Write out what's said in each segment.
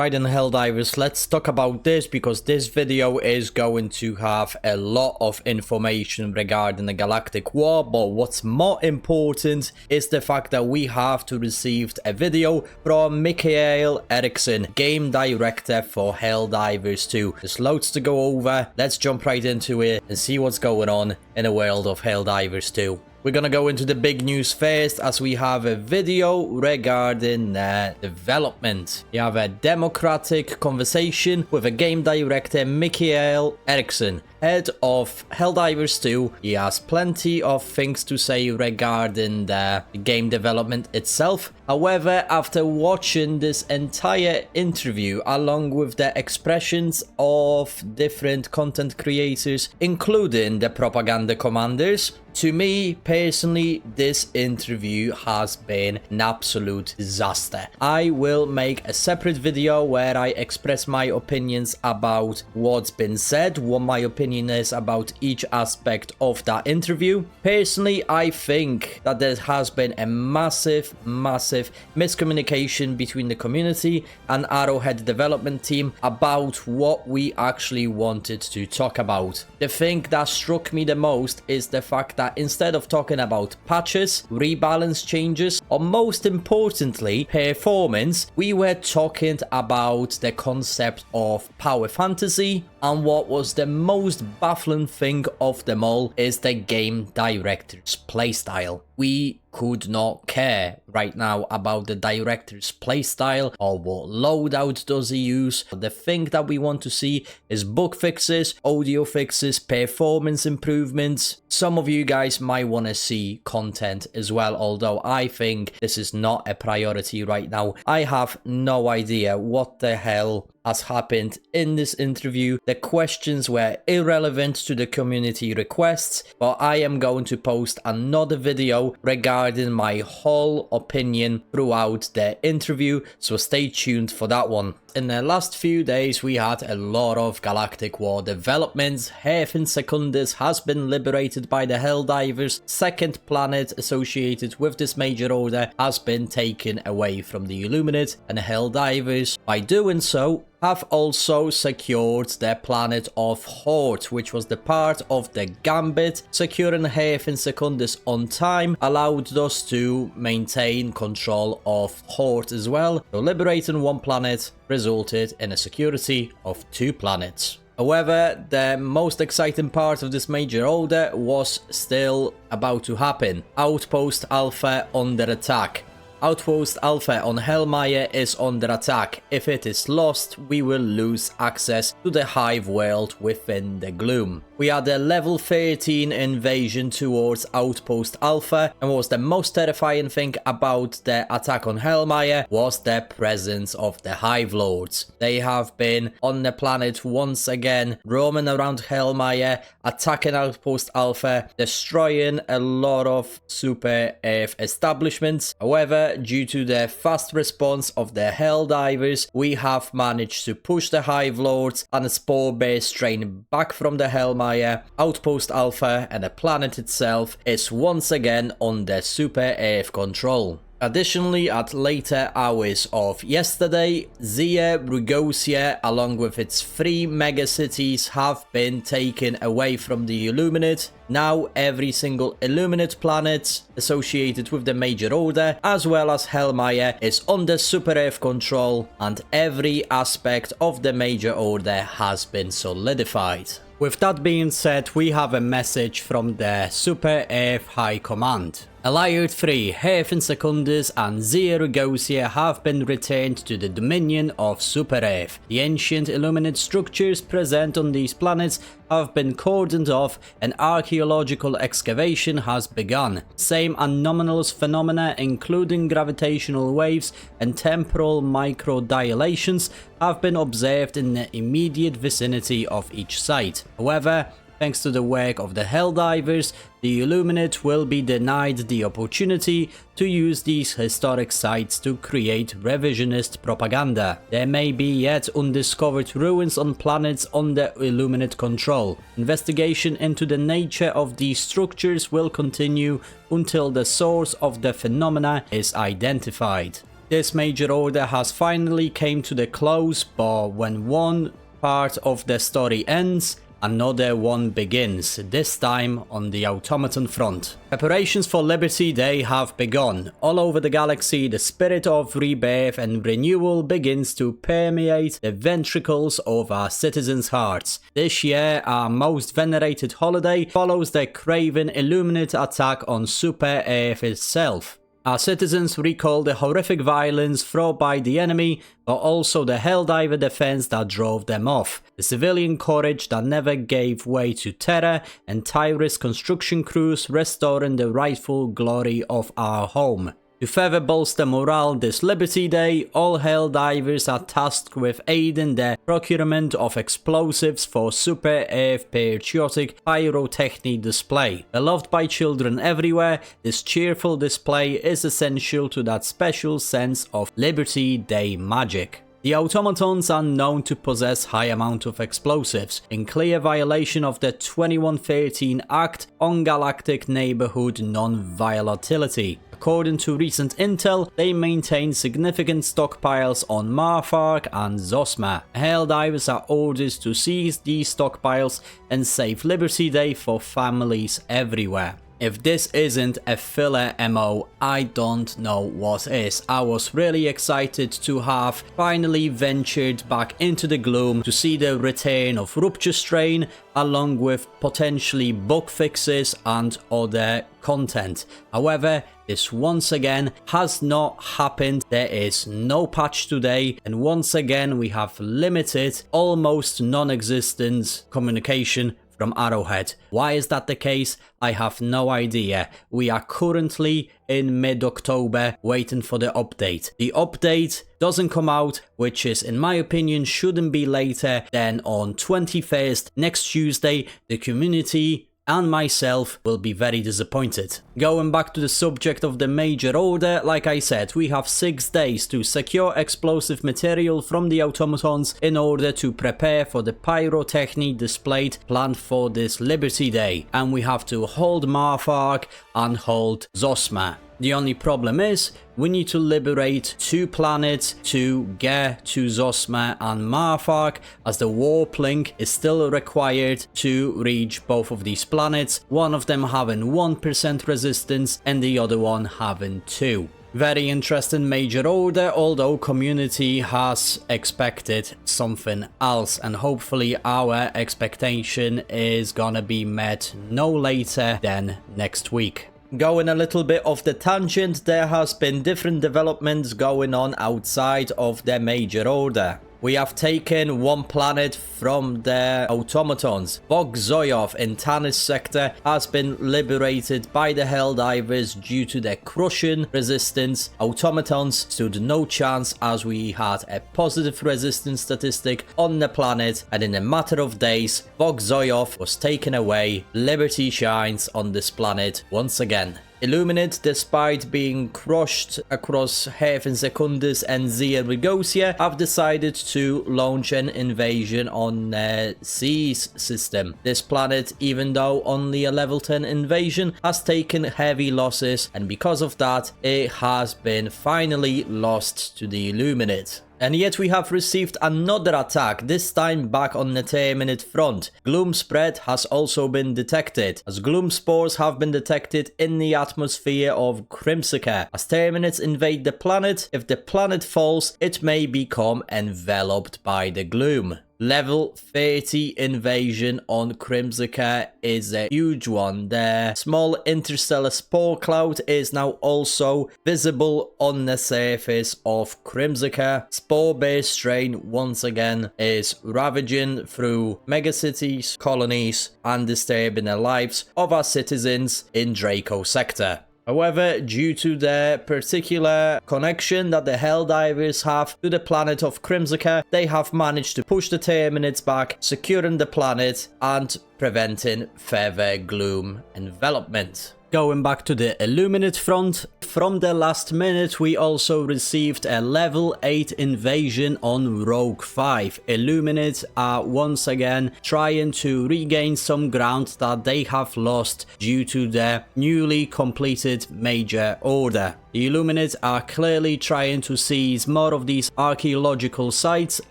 Right then, Helldivers, let's talk about this because this video is going to have a lot of information regarding the Galactic War, but what's more important is the fact that we have to receive a video from Mikael Eriksson, game director for Helldivers 2. There's loads to go over. Let's jump right into it and see what's going on in the world of Helldivers 2. We're gonna go into the big news first, as we have a video regarding development. We have a democratic conversation with a game director, Mikael Eriksson, head of Helldivers 2. He has plenty of things to say regarding the game development itself. However, after watching this entire interview, along with the expressions of different content creators, including the propaganda commanders, to me personally, this interview has been an absolute disaster. I will make a separate video where I express my opinions about what's been said, what my opinion is about each aspect of that interview. Personally, I think that there has been a massive miscommunication between the community and Arrowhead development team about what we actually wanted to talk about. The thing that struck me the most is the fact that instead of talking about patches, rebalance changes, or most importantly, performance, we were talking about the concept of power fantasy, and what was the most baffling thing of them all is the game director's playstyle. We could not care right now about the director's playstyle or what loadout does he use. The thing that we want to see is bug fixes, audio fixes, performance improvements. Some of you guys might want to see content as well, although I think this is not a priority right now. I have no idea what the hell has happened in this interview. The questions were irrelevant to the community requests, but I am going to post another video regarding my whole opinion throughout the interview, so stay tuned for that one. In the last few days, we had a lot of Galactic War developments. Hafen Secundus has been liberated by the Helldivers. Second planet associated with this major order has been taken away from the Illuminate, and the Helldivers, by doing so, have also secured their planet of Horde, which was the part of the Gambit. Securing Hafen Secundus on time allowed us to maintain control of Horde as well. So liberating one planet resulted in a security of 2 planets. However, the most exciting part of this major order was still about to happen. Outpost Alpha under attack. Outpost Alpha on Hellmire is under attack. If it is lost, we will lose access to the Hive world within the Gloom. We had a level 13 invasion towards Outpost Alpha, and what was the most terrifying thing about the attack on Hellmire was the presence of the Hive Lords. They have been on the planet once again, roaming around Hellmire, attacking Outpost Alpha, destroying a lot of Super Earth establishments. However, due to the fast response of the Helldivers, we have managed to push the Hive Lords and the Spore Bear strain back from the Hellmire. Outpost Alpha and the planet itself is once again under Super Earth control. Additionally, at later hours of yesterday, Zia Rugosia, along with its 3 megacities, have been taken away from the Illuminate. Now every single Illuminate planet associated with the Major Order, as well as Hellmire, is under Super Earth control, and every aspect of the Major Order has been solidified. With that being said, we have a message from the Super Earth High Command. Allied 3, Hafen Secundus and Zia Rugosia have been returned to the dominion of Super Earth. The ancient Illuminate structures present on these planets have been cordoned off and archaeological excavation has begun. Same anomalous phenomena, including gravitational waves and temporal microdilations, have been observed in the immediate vicinity of each site. However, thanks to the work of the Helldivers, the Illuminate will be denied the opportunity to use these historic sites to create revisionist propaganda. There may be yet undiscovered ruins on planets under Illuminate control. Investigation into the nature of these structures will continue until the source of the phenomena is identified. This major order has finally came to the close, but when one part of the story ends, another one begins, this time on the automaton front. Preparations for Liberty Day have begun. All over the galaxy, the spirit of rebirth and renewal begins to permeate the ventricles of our citizens' hearts. This year, our most venerated holiday follows the craven Illuminate attack on Super Earth itself. Our citizens recall the horrific violence wrought by the enemy, but also the Helldiver defense that drove them off, the civilian courage that never gave way to terror, and tireless construction crews restoring the rightful glory of our home. To further bolster morale this Liberty Day, all Helldivers are tasked with aiding the procurement of explosives for Super Earth patriotic pyrotechnic display. Beloved by children everywhere, this cheerful display is essential to that special sense of Liberty Day magic. The automatons are known to possess high amount of explosives, in clear violation of the 2113 Act on Galactic Neighborhood Non-Volatility. According to recent intel, they maintain significant stockpiles on Marfark and Zosma. Helldivers are ordered to seize these stockpiles and save Liberty Day for families everywhere. If this isn't a filler MO, I don't know what is. I was really excited to have finally ventured back into the gloom to see the return of Rupture Strain along with potentially bug fixes and other content. However, this once again has not happened. There is no patch today, and once again we have limited, almost non-existent communication from Arrowhead. Why is that the case? I have no idea. We are currently in mid-October waiting for the update. The update doesn't come out, which is in my opinion shouldn't be later than on 21st, next Tuesday. The community and myself will be very disappointed. Going back to the subject of the major order, like I said, we have 6 days to secure explosive material from the automatons in order to prepare for the pyrotechnic displayed planned for this Liberty Day, and we have to hold Marfark and hold Zosma. The only problem is, we need to liberate 2 planets to get to Zosma and Marfark, as the warp link is still required to reach both of these planets, one of them having 1% resistance and the other one having 2. Very interesting major order, although community has expected something else, and hopefully our expectation is gonna be met no later than next week. Going a little bit off the tangent, there has been different developments going on outside of the major order. We have taken 1 planet from the automatons. Bogzoyov in Tanis sector has been liberated by the Helldivers due to their crushing resistance. Automatons stood no chance as we had a positive resistance statistic on the planet, and in a matter of days, Bogzoyov was taken away. Liberty shines on this planet once again. Illuminate, despite being crushed across Haven Secundus and Zia Rigosia, have decided to launch an invasion on Seas system. This planet, even though only a level 10 invasion, has taken heavy losses, and because of that, it has been finally lost to the Illuminate. And yet we have received another attack, this time back on the Terminate front. Gloom spread has also been detected, as gloom spores have been detected in the atmosphere of Crimsica. As Terminates invade the planet, if the planet falls, it may become enveloped by the gloom. Level 30 invasion on Crimsica is a huge one. The small interstellar spore cloud is now also visible on the surface of Crimsica. Spore-based strain once again is ravaging through megacities, colonies, and disturbing the lives of our citizens in Draco sector. However, due to the particular connection that the Helldivers have to the planet of Crimsica, they have managed to push the Terminates back, securing the planet and preventing further gloom envelopment. Going back to the Illuminate front, from the last minute we also received a level 8 invasion on Rogue 5. Illuminate are once again trying to regain some ground that they have lost due to the newly completed major order. The Illuminate are clearly trying to seize more of these archaeological sites,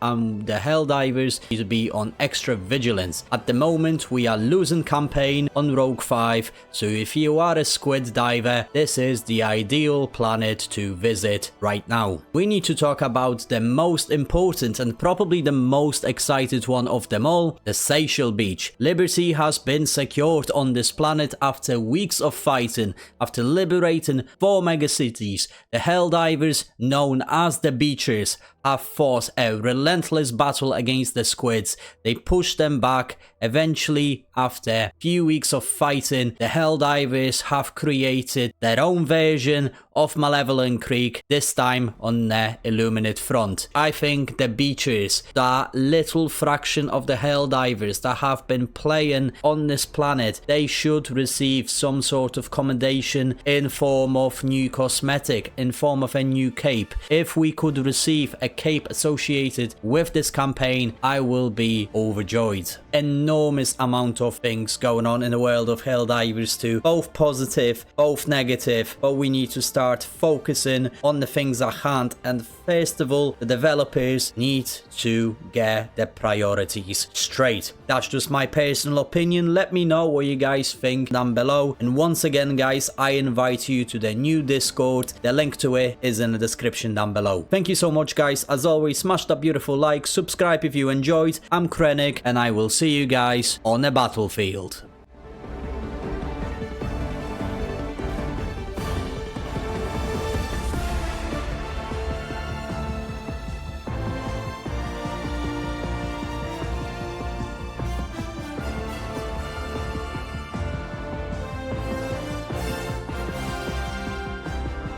and the Helldivers need to be on extra vigilance. At the moment, we are losing campaign on Rogue 5, so if you are a squid diver, this is the ideal planet to visit right now. We need to talk about the most important and probably the most excited one of them all, the Seyshell beach. Liberty has been secured on this planet after weeks of fighting. After liberating 4 megacities, the Helldivers, known as the Beachers, have fought a relentless battle against the squids. They pushed them back. Eventually, after a few weeks of fighting, the Helldivers have created their own version of Malevolent Creek, this time on the Illuminate front. I think the Beachers, that little fraction of the Helldivers that have been playing on this planet, they should receive some sort of commendation in form of new cosmetic, in form of a new cape. If we could receive a cape associated with this campaign, I will be overjoyed. Enormous amount of things going on in the world of Helldivers 2, both positive, both negative, but we need to start focusing on the things at hand, and first of all, the developers need to get their priorities straight. That's just my personal opinion. Let me know what you guys think down below, and once again guys, I invite you to the new Discord. The link to it is in the description down below. Thank you so much guys. As always, smash that beautiful like, subscribe if you enjoyed. I'm Krennic, and I will see you guys on the battlefield.